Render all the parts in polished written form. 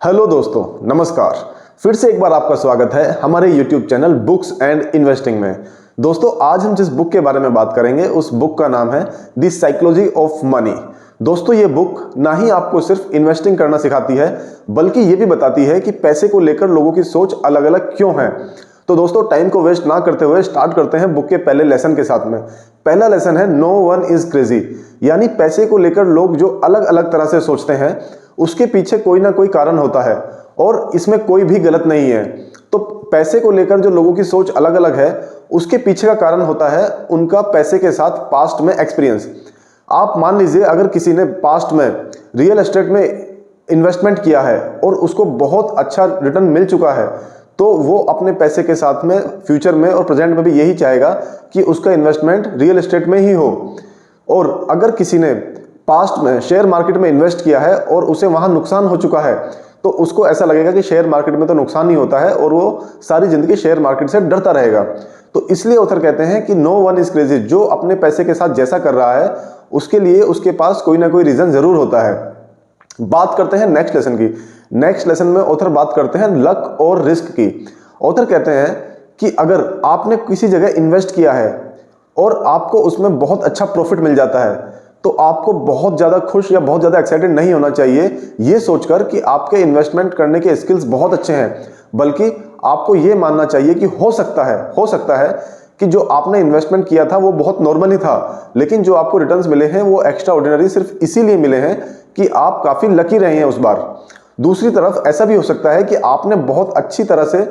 Hello दोस्तों, नमस्कार। फिर से एक बार आपका स्वागत है हमारे YouTube channel books and investing में। दोस्तों, आज हम जिस बुक के बारे में बात करेंगे उस बुक का नाम है द साइकोलॉजी ऑफ मनी। दोस्तों, ये बुक ना ही आपको सिर्फ इन्वेस्टिंग करना सिखाती है, बल्कि ये भी बताती है कि पैसे को लेकर लोगों की सोच अलग अलग क्यों है। तो दोस्तों, टाइम को वेस्ट ना करते हुए स्टार्ट करते हैं बुक के पहले लेसन के साथ में। पहला लेसन है नो वन इज क्रेजी, यानी पैसे को लेकर लोग जो अलग अलग तरह से सोचते हैं उसके पीछे कोई ना कोई कारण होता है और इसमें कोई भी गलत नहीं है। तो पैसे को लेकर जो लोगों की सोच अलग अलग है उसके पीछे का कारण होता है उनका पैसे के साथ पास्ट में एक्सपीरियंस। आप मान लीजिए, अगर किसी ने पास्ट में रियल एस्टेट में इन्वेस्टमेंट किया है और उसको बहुत अच्छा रिटर्न मिल चुका है, तो वो अपने पैसे के साथ में फ्यूचर में और प्रेजेंट में भी यही चाहेगा कि उसका इन्वेस्टमेंट रियल एस्टेट में ही हो। और अगर किसी ने पास्ट में शेयर मार्केट में इन्वेस्ट किया है और उसे वहां नुकसान हो चुका है, तो उसको ऐसा लगेगा कि शेयर मार्केट में तो नुकसान ही होता है और वो सारी जिंदगी शेयर मार्केट से डरता रहेगा। तो इसलिए ऑथर कहते हैं कि नो वन इज क्रेजी। जो अपने पैसे के साथ जैसा कर रहा है उसके लिए उसके पास कोई ना कोई रीजन जरूर होता है। बात करते हैं नेक्स्ट लेसन की। नेक्स्ट लेसन में ऑथर बात करते हैं लक और रिस्क की। ऑथर कहते हैं कि अगर आपने किसी जगह इन्वेस्ट किया है और आपको उसमें बहुत अच्छा प्रॉफिट मिल जाता है, तो आपको बहुत ज़्यादा खुश या बहुत ज़्यादा एक्साइटेड नहीं होना चाहिए ये सोचकर कि आपके इन्वेस्टमेंट करने के स्किल्स बहुत अच्छे हैं, बल्कि आपको ये मानना चाहिए कि हो सकता है कि जो आपने इन्वेस्टमेंट किया था वो बहुत नॉर्मल ही था, लेकिन जो आपको रिटर्न्स मिले हैं वो एक्स्ट्रा ऑर्डिनरी सिर्फ इसीलिए मिले हैं कि आप काफ़ी लकी रहे हैं उस बार। दूसरी तरफ ऐसा भी हो सकता है कि आपने बहुत अच्छी तरह से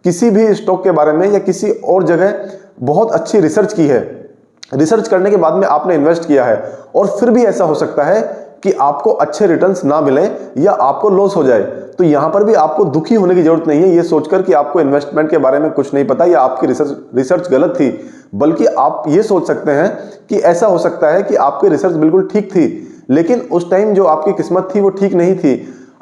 किसी भी स्टॉक के बारे में या किसी और जगह बहुत अच्छी रिसर्च की है। रिसर्च करने के बाद में आपने इन्वेस्ट किया है और फिर भी ऐसा हो सकता है कि आपको अच्छे रिटर्न्स ना मिले या आपको लॉस हो जाए। तो यहां पर भी आपको दुखी होने की जरूरत नहीं है ये सोचकर कि आपको इन्वेस्टमेंट के बारे में कुछ नहीं पता या आपकी रिसर्च गलत थी, बल्कि आप ये सोच सकते हैं कि ऐसा हो सकता है कि आपकी रिसर्च बिल्कुल ठीक थी, लेकिन उस टाइम जो आपकी किस्मत थी वो ठीक नहीं थी।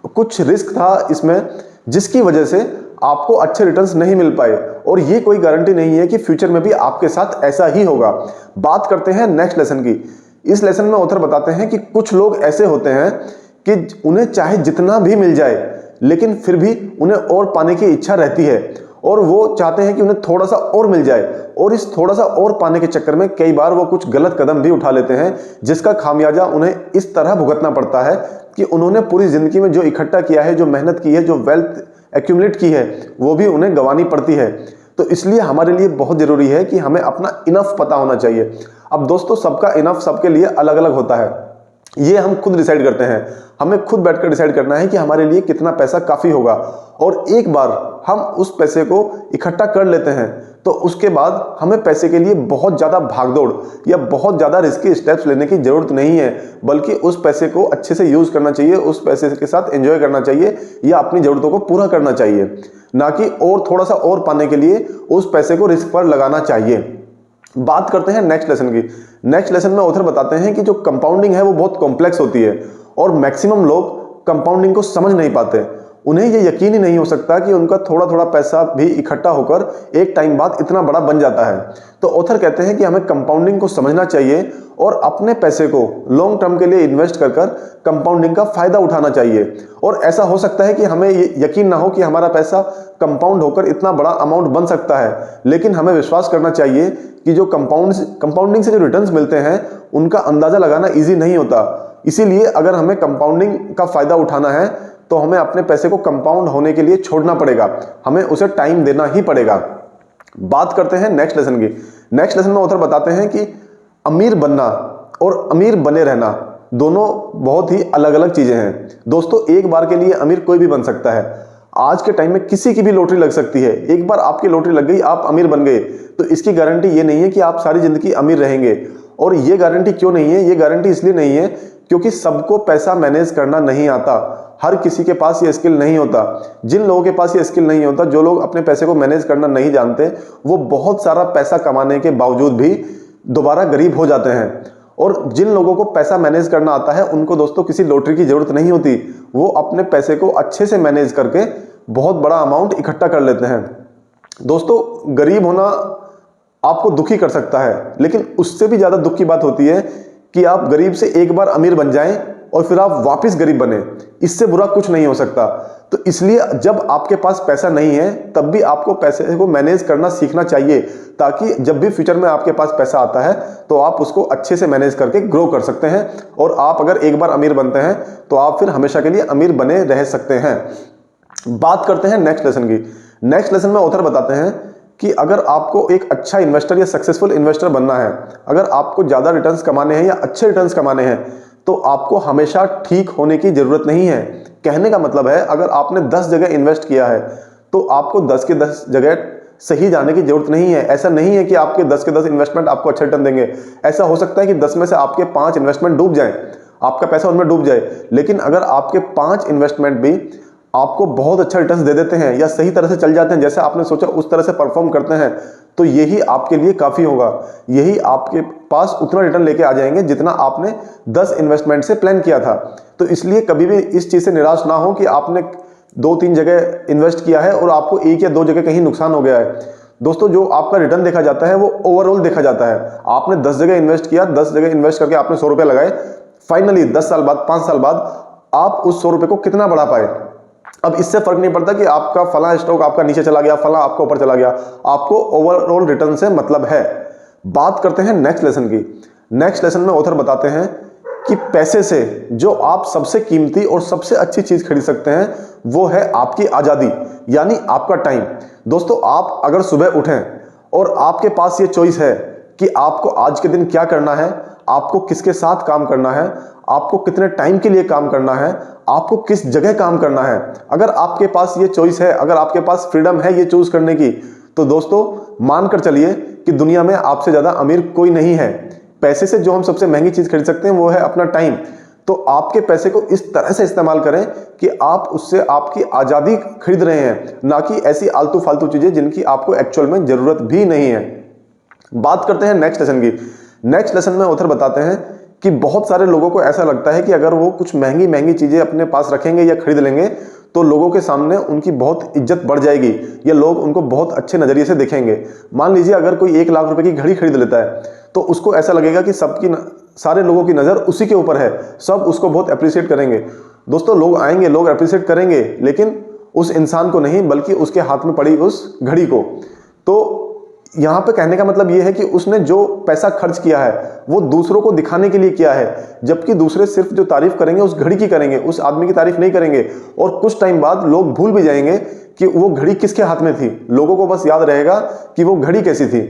कुछ रिस्क था इसमें जिसकी वजह से आपको अच्छे रिटर्न्स नहीं मिल पाए, और ये कोई गारंटी नहीं है कि फ्यूचर में भी आपके साथ ऐसा ही होगा। बात करते हैं नेक्स्ट लेसन की। इस लेसन में ऑथर बताते हैं कि कुछ लोग ऐसे होते हैं कि उन्हें चाहे जितना भी मिल जाए लेकिन फिर भी उन्हें और पाने की इच्छा रहती है और वो चाहते हैं कि उन्हें थोड़ा सा और मिल जाए, और इस थोड़ा सा और पाने के चक्कर में कई बार वो कुछ गलत कदम भी उठा लेते हैं जिसका खामियाजा उन्हें इस तरह भुगतना पड़ता है कि उन्होंने पूरी जिंदगी में जो इकट्ठा किया है, जो मेहनत की है, जो वेल्थ एक्यूमुलेट की है, वो भी उन्हें गंवानी पड़ती है। तो इसलिए हमारे लिए बहुत जरूरी है कि हमें अपना इनफ पता होना चाहिए। अब दोस्तों, सबका इनफ सबके लिए अलग अलग होता है, ये हम खुद डिसाइड करते हैं। हमें खुद बैठकर डिसाइड करना है कि हमारे लिए कितना पैसा काफी होगा, और एक बार हम उस पैसे को इकट्ठा कर लेते हैं तो उसके बाद हमें पैसे के लिए बहुत ज्यादा भागदौड़ या बहुत ज्यादा रिस्की स्टेप्स लेने की जरूरत नहीं है, बल्कि उस पैसे को अच्छे से यूज करना चाहिए, उस पैसे के साथ एंजॉय करना चाहिए या अपनी जरूरतों को पूरा करना चाहिए, ना कि और थोड़ा सा और पाने के लिए उस पैसे को रिस्क पर लगाना चाहिए। बात करते हैं नेक्स्ट लेसन की। नेक्स्ट लेसन में ऑथर बताते हैं कि जो कंपाउंडिंग है वो बहुत कॉम्प्लेक्स होती है और मैक्सिमम लोग कंपाउंडिंग को समझ नहीं पाते। उन्हें ये यकीन ही नहीं हो सकता कि उनका थोड़ा थोड़ा पैसा भी इकट्ठा होकर एक टाइम बाद इतना बड़ा बन जाता है। तो ऑथर कहते हैं कि हमें कंपाउंडिंग को समझना चाहिए और अपने पैसे को लॉन्ग टर्म के लिए इन्वेस्ट कर कंपाउंडिंग का फायदा उठाना चाहिए। और ऐसा हो सकता है कि हमें ये यकीन ना हो कि हमारा पैसा कंपाउंड होकर इतना बड़ा अमाउंट बन सकता है, लेकिन हमें विश्वास करना चाहिए कि जो कंपाउंडिंग से जो रिटर्न्स मिलते हैं उनका अंदाजा लगाना ईजी नहीं होता। इसीलिए अगर हमें कंपाउंडिंग का फायदा उठाना है तो हमें अपने पैसे को कंपाउंड होने के लिए छोड़ना पड़ेगा, हमें उसे टाइम देना ही पड़ेगा। बात करते हैं नेक्स्ट लेसन की। नेक्स्ट लेसन में ऑथर बताते हैं कि अमीर बनना और अमीर बने रहना दोनों बहुत ही अलग अलग चीजें हैं। दोस्तों, एक बार के लिए अमीर कोई भी बन सकता है। आज के टाइम में किसी की भी लॉटरी लग सकती है। एक बार आपकी लॉटरी लग गई, आप अमीर बन गए, तो इसकी गारंटी ये नहीं है कि आप सारी जिंदगी अमीर रहेंगे। और ये गारंटी क्यों नहीं है? ये गारंटी इसलिए नहीं है क्योंकि सबको पैसा मैनेज करना नहीं आता। हर किसी के पास ये स्किल नहीं होता। जिन लोगों के पास ये स्किल नहीं होता, जो लोग अपने पैसे को मैनेज करना नहीं जानते, वो बहुत सारा पैसा कमाने के बावजूद भी दोबारा गरीब हो जाते हैं। और जिन लोगों को पैसा मैनेज करना आता है उनको दोस्तों किसी लॉटरी की जरूरत नहीं होती। वो अपने पैसे को अच्छे से मैनेज करके बहुत बड़ा अमाउंट इकट्ठा कर लेते हैं। दोस्तों, गरीब होना आपको दुखी कर सकता है, लेकिन उससे भी ज्यादा दुख की बात होती है कि आप गरीब से एक बार अमीर बन जाएं और फिर आप वापस गरीब बने, इससे बुरा कुछ नहीं हो सकता। तो इसलिए जब आपके पास पैसा नहीं है तब भी आपको पैसे को मैनेज करना सीखना चाहिए, ताकि जब भी फ्यूचर में आपके पास पैसा आता है तो आप उसको अच्छे से मैनेज करके ग्रो कर सकते हैं। और आप अगर एक बार अमीर बनते हैं तो आप फिर हमेशा के लिए अमीर बने रह सकते हैं। बात करते हैं नेक्स्ट लेसन की। नेक्स्ट लेसन में ऑथर बताते हैं कि अगर आपको एक अच्छा इन्वेस्टर या सक्सेसफुल इन्वेस्टर बनना है, अगर आपको ज़्यादा रिटर्न्स कमाने हैं या अच्छे रिटर्न्स कमाने हैं, तो आपको हमेशा ठीक होने की ज़रूरत नहीं है। कहने का मतलब है, अगर आपने 10 जगह इन्वेस्ट किया है तो आपको 10 के 10 जगह सही जाने की जरूरत नहीं है। ऐसा नहीं है कि आपके 10 के 10 इन्वेस्टमेंट आपको अच्छा रिटर्न देंगे। ऐसा हो सकता है कि 10 में से आपके 5 इन्वेस्टमेंट डूब जाएं, आपका पैसा उनमें डूब जाए, लेकिन अगर आपके 5 इन्वेस्टमेंट भी आपको बहुत अच्छा रिटर्न दे देते हैं या सही तरह से चल जाते हैं, जैसे आपने सोचा उस तरह से परफॉर्म करते हैं, तो यही आपके लिए काफ़ी होगा। यही आपके पास उतना रिटर्न लेके आ जाएंगे जितना आपने 10 इन्वेस्टमेंट से प्लान किया था। तो इसलिए कभी भी इस चीज़ से निराश ना हो कि आपने 2-3 जगह इन्वेस्ट किया है और आपको 1 या 2 जगह कहीं नुकसान हो गया है। दोस्तों, जो आपका रिटर्न देखा जाता है वो ओवरऑल देखा जाता है। आपने 10 जगह इन्वेस्ट किया, 10 जगह इन्वेस्ट करके आपने 100 रुपये लगाए, फाइनली 10 साल बाद, 5 साल बाद आप उस 100 रुपये को कितना बढ़ा पाए। अब इससे फर्क नहीं पड़ता कि आपका फला स्टॉक आपका नीचे चला गया, फला आपका ऊपर चला गया, आपको ओवरऑल रिटर्न से मतलब है। बात करते हैं नेक्स्ट लेसन की। नेक्स्ट लेसन में ऑथर बताते हैं कि पैसे से जो आप सबसे कीमती और सबसे अच्छी चीज खरीद सकते हैं वो है आपकी आजादी, यानी आपका टाइम। दोस्तों, आप अगर सुबह उठें और आपके पास ये चॉइस है कि आपको आज के दिन क्या करना है, आपको किसके साथ काम करना है, आपको कितने टाइम के लिए काम करना है, आपको किस जगह काम करना है, अगर आपके पास ये चॉइस है, अगर आपके पास फ्रीडम है ये चूज करने की, तो दोस्तों मानकर चलिए कि दुनिया में आपसे ज्यादा अमीर कोई नहीं है। पैसे से जो हम सबसे महंगी चीज खरीद सकते हैं वो है अपना टाइम। तो आपके पैसे को इस तरह से इस्तेमाल करें कि आप उससे आपकी आजादी खरीद रहे हैं, ना कि ऐसी आलतू फालतू चीजें जिनकी आपको एक्चुअल में जरूरत भी नहीं है। बात करते हैं नेक्स्ट लेसन की। नेक्स्ट लेसन में ऑथर बताते हैं कि बहुत सारे लोगों को ऐसा लगता है कि अगर वो कुछ महंगी महंगी चीजें अपने पास रखेंगे या खरीद लेंगे तो लोगों के सामने उनकी बहुत इज्जत बढ़ जाएगी या लोग उनको बहुत अच्छे नजरिए से देखेंगे। मान लीजिए अगर कोई 1 लाख रुपए की घड़ी खरीद लेता है तो उसको ऐसा लगेगा कि सारे लोगों की नजर उसी के ऊपर है, सब उसको बहुत अप्रिशिएट करेंगे। दोस्तों, लोग आएंगे, लोग अप्रिशिएट करेंगे, लेकिन उस इंसान को नहीं, बल्कि उसके हाथ में पड़ी उस घड़ी को। तो यहाँ पे कहने का मतलब ये है कि उसने जो पैसा खर्च किया है वो दूसरों को दिखाने के लिए किया है, जबकि दूसरे सिर्फ जो तारीफ करेंगे उस घड़ी की करेंगे, उस आदमी की तारीफ नहीं करेंगे। और कुछ टाइम बाद लोग भूल भी जाएंगे कि वो घड़ी किसके हाथ में थी, लोगों को बस याद रहेगा कि वो घड़ी कैसी थी।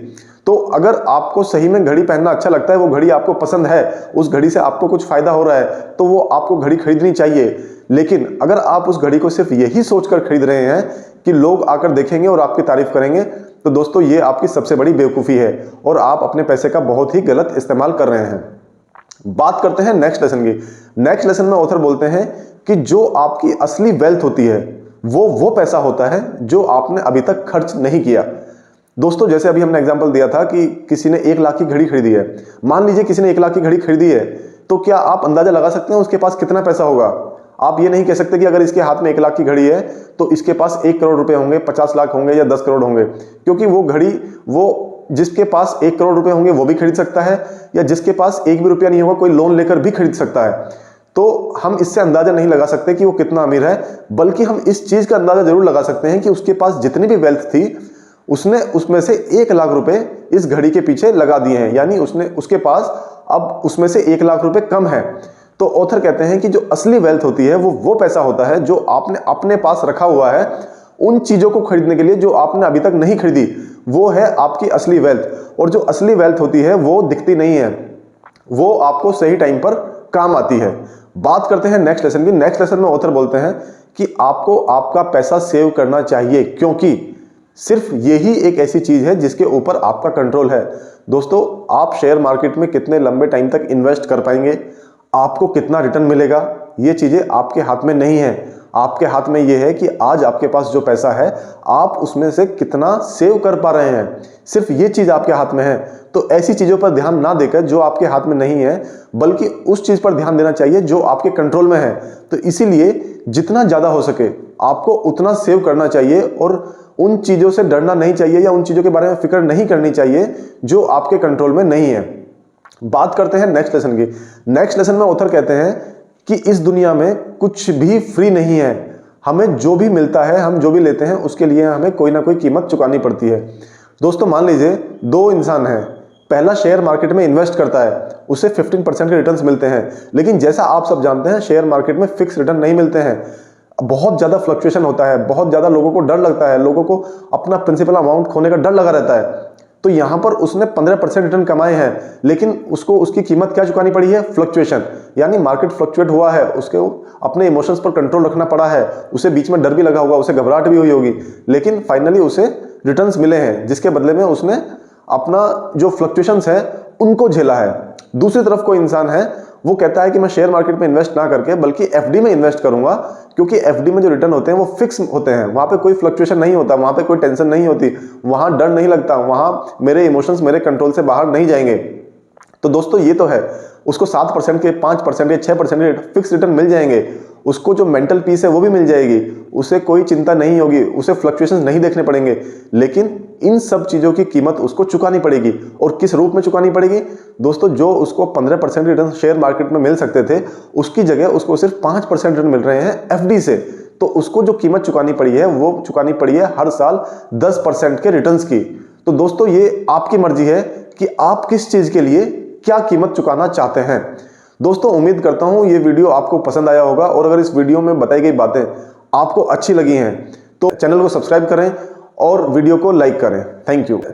तो अगर आपको सही में घड़ी पहनना अच्छा लगता है, वो घड़ी आपको पसंद है, उस घड़ी से आपको कुछ फायदा हो रहा है, तो वो आपको घड़ी खरीदनी चाहिए। लेकिन अगर आप उस घड़ी को सिर्फ यही सोचकर खरीद रहे हैं कि लोग आकर देखेंगे और आपकी तारीफ करेंगे, तो दोस्तों ये आपकी सबसे बड़ी बेवकूफ़ी है और आप अपने पैसे का बहुत ही गलत इस्तेमाल कर रहे हैं। बात करते हैं नेक्स्ट लेसन की। नेक्स्ट लेसन में ऑथर बोलते हैं कि जो आपकी असली वेल्थ होती है वो पैसा होता है जो आपने अभी तक खर्च नहीं किया। दोस्तों, जैसे अभी हमने एग्जांपल दिया था कि किसी ने 1 लाख की घड़ी खरीदी है। मान लीजिए किसी ने 1 लाख की घड़ी खरीदी है, तो क्या आप अंदाजा लगा सकते हैं उसके पास कितना पैसा होगा? आप ये नहीं कह सकते कि अगर इसके हाथ में 1 लाख की घड़ी है तो इसके पास 1 करोड़ रुपए होंगे, 50 लाख होंगे या 10 करोड़ होंगे, क्योंकि वो घड़ी वो जिसके पास 1 करोड़ रुपए होंगे वो भी खरीद सकता है, या जिसके पास 1 भी रुपया नहीं होगा कोई लोन लेकर भी खरीद सकता है। तो हम इससे अंदाजा नहीं लगा सकते कि वो कितना अमीर है, बल्कि हम इस चीज का अंदाजा जरूर लगा सकते हैं कि उसके पास जितनी भी वेल्थ थी उसने उसमें से 1 लाख रुपए इस घड़ी के पीछे लगा दिए हैं, यानी उसके पास अब उसमें से 1 लाख रुपए कम है। तो ऑथर कहते हैं कि जो असली वेल्थ होती है वो पैसा होता है जो आपने अपने पास रखा हुआ है उन चीजों को खरीदने के लिए जो आपने अभी तक नहीं खरीदी, वो है आपकी असली वेल्थ। और जो असली वेल्थ होती है वो दिखती नहीं है, वो आपको सही टाइम पर काम आती है। बात करते हैं नेक्स्ट लेसन की। नेक्स्ट लेसन में ऑथर बोलते हैं कि आपको आपका पैसा सेव करना चाहिए, क्योंकि सिर्फ यही एक ऐसी चीज है जिसके ऊपर आपका कंट्रोल है। दोस्तों, आप शेयर मार्केट में कितने लंबे टाइम तक इन्वेस्ट कर पाएंगे, आपको कितना रिटर्न मिलेगा, ये चीजें आपके हाथ में नहीं है। आपके हाथ में ये है कि आज आपके पास जो पैसा है आप उसमें से कितना सेव कर पा रहे हैं, सिर्फ ये चीज आपके हाथ में है। तो ऐसी चीजों पर ध्यान ना देकर जो आपके हाथ में नहीं है, बल्कि उस चीज पर ध्यान देना चाहिए जो आपके कंट्रोल में है। तो इसीलिए जितना ज्यादा हो सके आपको उतना सेव करना चाहिए और उन चीजों से डरना नहीं चाहिए या उन चीजों के बारे में फिक्र नहीं करनी चाहिए जो आपके कंट्रोल में नहीं है। बात करते हैं नेक्स्ट लेसन की। नेक्स्ट लेसन में ऑथर कहते हैं कि इस दुनिया में कुछ भी फ्री नहीं है। हमें जो भी मिलता है, हम जो भी लेते हैं, उसके लिए हमें कोई ना कोई कीमत चुकानी पड़ती है। दोस्तों मान लीजिए दो इंसान हैं, पहला शेयर मार्केट में इन्वेस्ट करता है, उसे 15% के रिटर्न्स मिलते हैं। लेकिन जैसा आप सब जानते हैं, शेयर मार्केट में फिक्स रिटर्न नहीं मिलते हैं, बहुत ज़्यादा फ्लक्चुएशन होता है, बहुत ज़्यादा लोगों को डर लगता है, लोगों को अपना प्रिंसिपल अमाउंट खोने का डर लगा रहता है। तो यहाँ पर उसने 15% रिटर्न कमाए हैं, लेकिन उसको उसकी कीमत क्या चुकानी पड़ी है? फ्लक्चुएशन। यानी मार्केट फ्लक्चुएट हुआ है, उसके अपने इमोशंस पर कंट्रोल रखना पड़ा है, उसे बीच में डर भी लगा होगा, उसे घबराहट भी हुई होगी, लेकिन फाइनली उसे रिटर्न्स मिले हैं, जिसके बदले में उसने अपना जो फ्लक्चुएशंस है उनको झेला है। दूसरी तरफ कोई इंसान है, वो कहता है कि मैं शेयर मार्केट में इन्वेस्ट ना करके बल्कि एफडी में इन्वेस्ट करूंगा, क्योंकि एफडी में जो रिटर्न होते हैं वो फिक्स होते हैं, वहां पे कोई फ्लक्चुएशन नहीं होता, वहां पे कोई टेंशन नहीं होती, वहां डर नहीं लगता, वहां मेरे इमोशंस मेरे कंट्रोल से बाहर नहीं जाएंगे। तो दोस्तों ये तो है, उसको 7% के 5% या 6% के फिक्स रिटर्न मिल जाएंगे, उसको जो मेंटल पीस है वो भी मिल जाएगी, उसे कोई चिंता नहीं होगी, उसे फ्लक्चुएशंस नहीं देखने पड़ेंगे। लेकिन इन सब चीज़ों की कीमत उसको चुकानी पड़ेगी, और किस रूप में चुकानी पड़ेगी? दोस्तों जो उसको 15% रिटर्न शेयर मार्केट में मिल सकते थे, उसकी जगह उसको सिर्फ 5% रिटर्न मिल रहे हैं एफडी से। तो उसको जो कीमत चुकानी पड़ी है वो चुकानी पड़ी है हर साल 10% के रिटर्न्स की। तो दोस्तों ये आपकी मर्जी है कि आप किस चीज़ के लिए क्या कीमत चुकाना चाहते हैं। दोस्तों उम्मीद करता हूं ये वीडियो आपको पसंद आया होगा, और अगर इस वीडियो में बताई गई बातें आपको अच्छी लगी हैं तो चैनल को सब्सक्राइब करें और वीडियो को लाइक करें। Thank you.